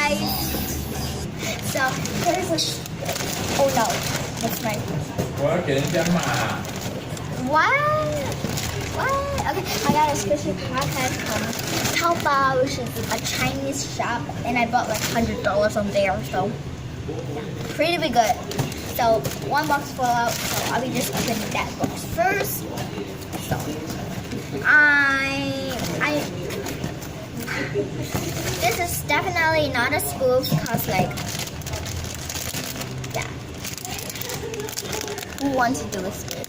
guys. So here's a. Oh no, that's my. 我要给人家骂。What? What? Okay, I got a squishy pocket from Taobao, which is a Chinese shop, and I bought like $100 from there. So yeah, pretty be good. So one box fell out, so I'll be just opening that box first. So this is definitely not a spoof, cause like, yeah, who wants to do a spoof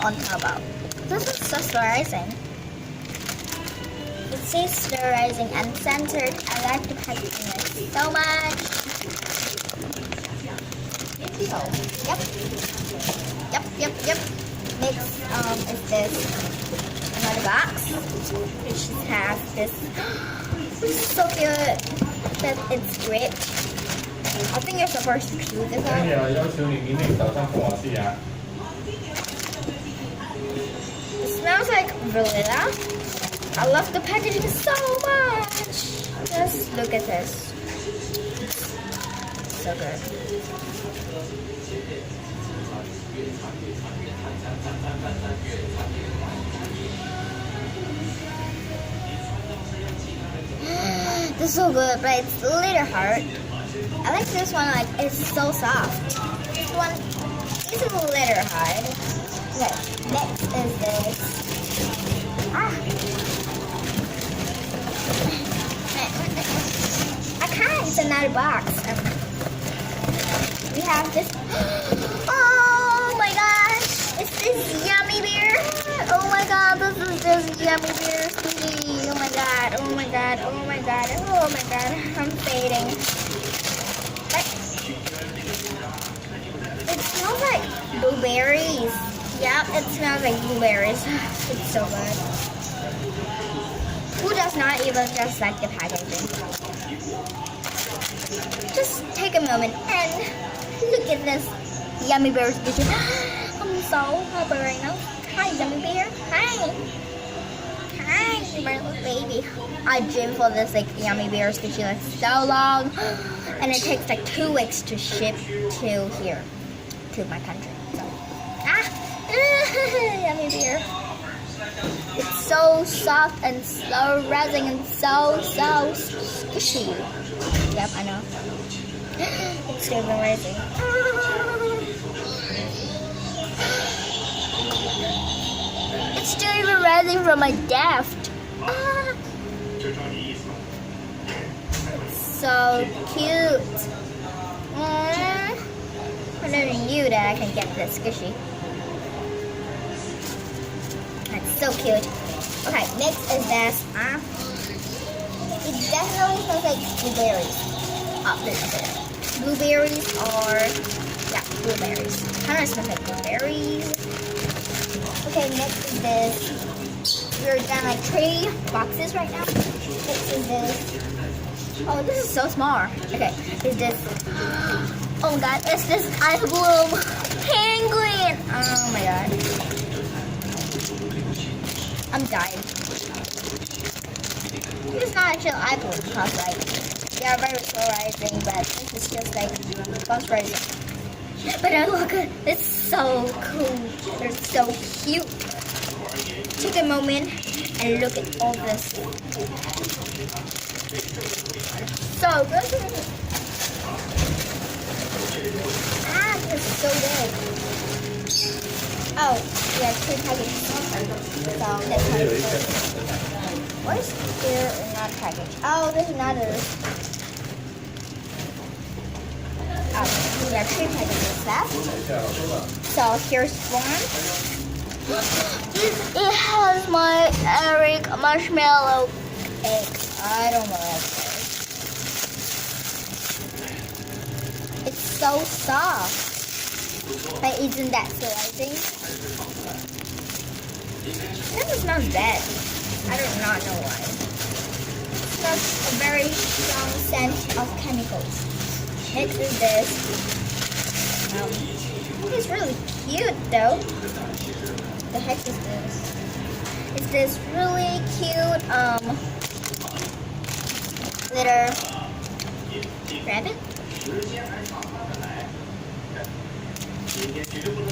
on Taobao? This is so sterilizing. It says sterilizing and centered. I like the packaging so much. So, yep. Next is this another box, which has this. This is so cute that it's rich. I think you're supposed to chew this 可以 out. 啊，要求你明天早上跟我去啊。 It smells like vanilla. I love the packaging so much. Just look at this. So good. This is so good, but it's a little hard. I like this one, like it's so soft. This one is a little hard. Okay, next is this. I can't, it's another box. We have this. Oh my gosh, it's this yummy beer. Oh my god, this is just yummy beer sweetie. Oh my god, oh my god, oh my god, oh my god, I'm fading. It smells like blueberries. Yep, it smells like blueberries. It's so good. Who does not even just like the packaging? Just take a moment and look at this yummy bear squishy. I'm so happy right now. Hi, yummy bear. Hi. Hi, my little baby. I dreamed for this like yummy bear squishy like so long, and it takes like 2 weeks to ship to here, to my country. So, yummy bear. It's so soft and so resin and so squishy. Yep, I know. It's still rising. It's still even rising from my desk. It's so cute. I never knew that I can get this squishy. That's so cute. Okay, next is this. It definitely smells like blueberries. Oh, this is it. Blueberries or, yeah, blueberries. Kind of smells like blueberries. Okay, next is this. We're done like 3 boxes right now. Next is this. Oh, this is so small. Okay, is this. Oh my god, it's this ice bloom penguin. Oh my god. I'm dying. It's not actually eye bloom because like they are very polarizing, but this is just like phosphorizing. But look, it's so cool. They're so cute. Take a moment and look at all this. So good. This is so good. Oh, we have 2 packages. So that's how it goes. Where's there another package? Oh, there's another. Oh, we have 3 packages left. So here's one. It has my Eric marshmallow cake. I don't like this. It's so soft. But isn't that surprising? It doesn't smell bad. I do not know why. It smells a very strong scent of chemicals. Next is this. It's really cute though. The heck is this? It's this really cute little grab it.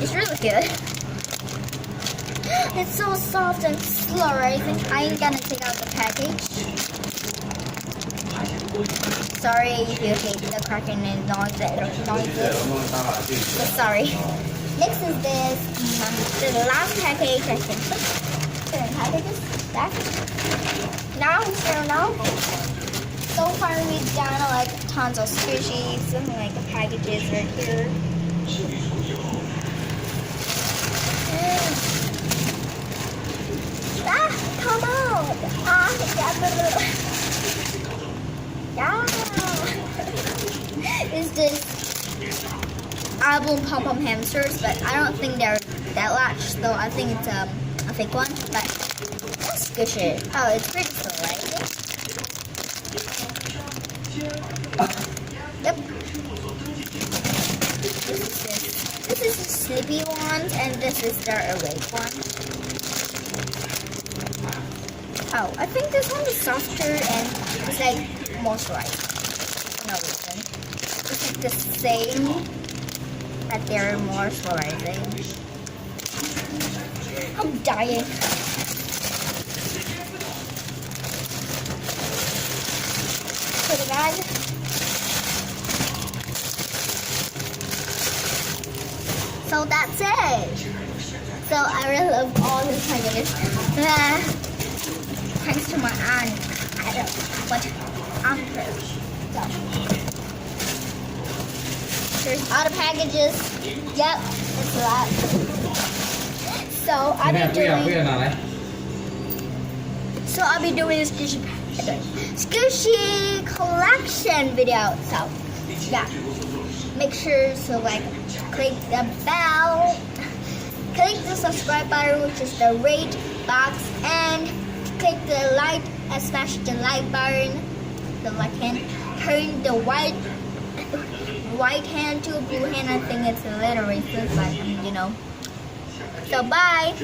It's really good. It's so soft and slurry. I think I'm gonna take out the package. Sorry if you hate the cracking and noises. So sorry. Next is this. The last package I can put. Certain packages. That. Now. So far we've done like tons of squishies and like the packages right here. Come out! Is this album pom-pom hamsters, but I don't think they're that large, so I think it's a fake one, but let's squish it. Oh, it's pretty cool, right? Yep. This is the sleepy one, and this is the awake one. Oh, I think this one is softer and it's like moisturized. For no reason. It's like the same, but they're moisturizing. I'm dying. Put it on. So that's it. So I really love all these packages. Thanks to my aunt. I don't know what uncle. So there's other packages. Yep, it's a lot. So I'll be doing this squishy collection video. So yeah, make sure to like click the bell, click the subscribe button, which is the red box, and click the like and smash the like button, the like hand, turn the right hand to a blue hand. I think it's a little racist, but you know. So bye.